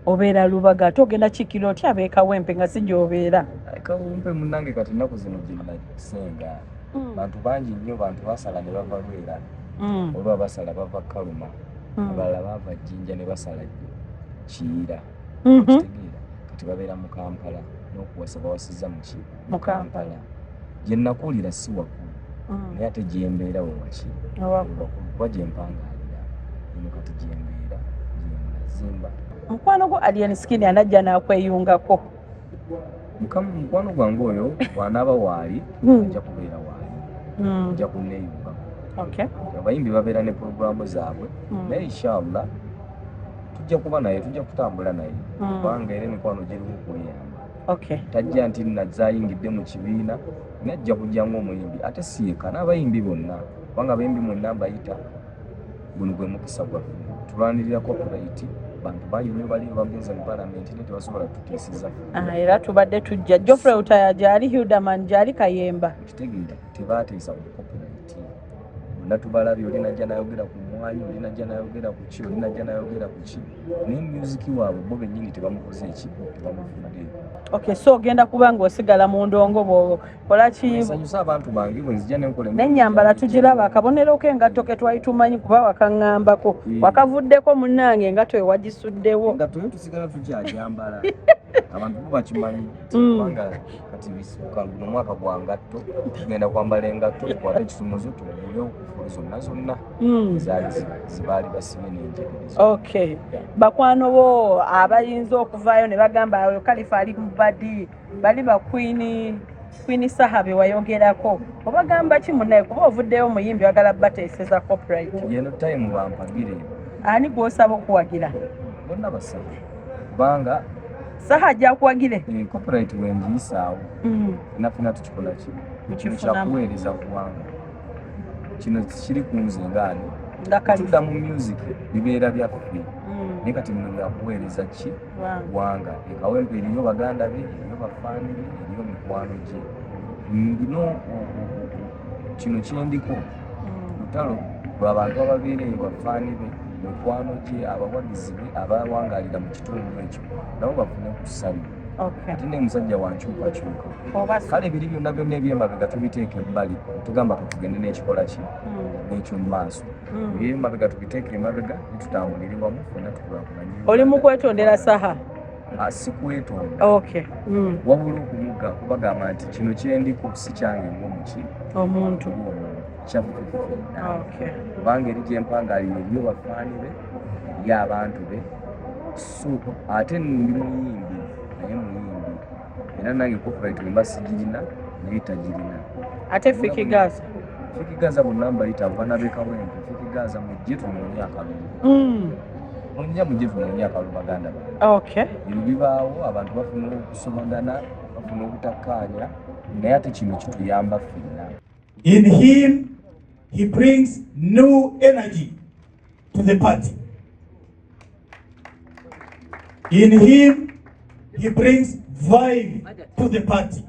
obeera Lubaga ate ogenda Kikiro otya abeekawempe nga si gy'obeera? Kawempe munnange kati ennaku zino gye nasenga bantu bangi nnyo, bantu basala ne bava Lwera, olwa basala bava Kaluma, abalala bava Jjinja ne basala Kiyira, kitegeera kati babeera mu Kampala n'okuwasa bawasizza mu Kampala. Gye nakuulira si wakulu naye ate gye mbeera we waki wakulu kuba gye mpangaalira eno kati gye mbeera gye nazimba. Mukwano gwo Alien Skin anajja n'akweyungako? Mukwano gwange oyo bw'anaaba waali ajja kubeera waali, ajja kunneeyungako. Abayimbi babeera ne porogulaamu zaabwe naye inshallah tujja kuba naye, tujja kutambula naye kubanga era emikwano giriwo okweyamba. Tajja nti nazze ayingidde mu kibiina naye ajja kujja ng'omuyimbi ate si yekka n'abayimbi bonna kubanga abayimbi mwenna mbayita. Guno gwe mukisa gwaffe, tulwanirira copyright. Bantu bangi nnyo baliyo bagenze mu palamenti naye tebasobola kututeeseza. Era tubadde tujja Geoffrey Utaya gyali, Hildaman gyali, Kayemba kitegeera tebateesa ku copyright. Bonna tubalabye, oli najja n'ayogera ku mwanyi, oli najja n'ayogera ku ki, oli najja n'ayogera ku ki, naye music waabwe bo bennyini tebamukoze eki, tebamufudde. So ogenda kuba ng'osigala mu ndongo bw'okola ki? Nsanyusa abantu bange bwe nzija n'enkola n'ennyambala tugiraba, akabonero k'engatto ke twali tumanyi kuba wakaŋŋambako wakavuddeko munnange engatto we wagisuddewo. Engatto yo tusigala tukyagyambala abantu bo bakimanyi kubanga kati bisukka guno mwaka gwa ngatto tugenda kwambala engatto tukwate ekitumuzo tugule okufula zonna zaali zibaali basibye n'enjegere. Bakwano bo abayinza okuvaayo ne bagamba ayo Kalifa ali mu badi bali ba Queen Saha be wayogerako obagamba ki munnaye kuba ovuddeyo omuyimbi wagala bateeseza copyright? Yeno time bampagire. Ani gw'osaba okuwagira? Bonna basaba kubanga Saha ajja kuwagire copyright wengiyisaawo nafuna tukikola kino kyakuweereza kuwanga kino kiri ku nze ngaani tudda mu music bibeera byaffe naye kati muno byakuweereza ki wanga ekawempe eriyo baganda be, eriyo bafaani be, eriyo mikwano gye. Ndino kino kyendiko lutalo lw'abantu ababeereyo bafaani be, mikwano gye, abawagizi be, abawangaalira mu kitundu ekyo nabo bafune ku ssabi. Ate ne musajja wankyukakyuka kale biri byonna byonna ebyemabega tubiteeka ebbali tugamba tugende n'ekikola ki n'ekyo mu maaso ebyemabega tubiteeka emabega netutambulire wamu fonna tukulaakulanye. Oli mu kwetondera Saha? Sikwetonda wabula okumuga kubagamba nti kino kyendiko si kyange ng'omuki omuntu kyaffe kubanga eri gyempangaalira eriyo bafaani be, eri abantu be, so ate ndi muyimbi naye muyimbi era nange copyright mba sigirina naye tagirina. Ate Fikigaza? Fikigaza bonna mbayita abaana b'ekawempe. Fikigaza mujje tunoonye akalulu. Mujje tunoonye akalulu baganda bange. Ebyo bibaawo abantu bafuna okusobagana, bafuna obutakkaanya naye ate kino kituyamba ffenna. In him he brings new energy to the party. In him he brings vibe to the party.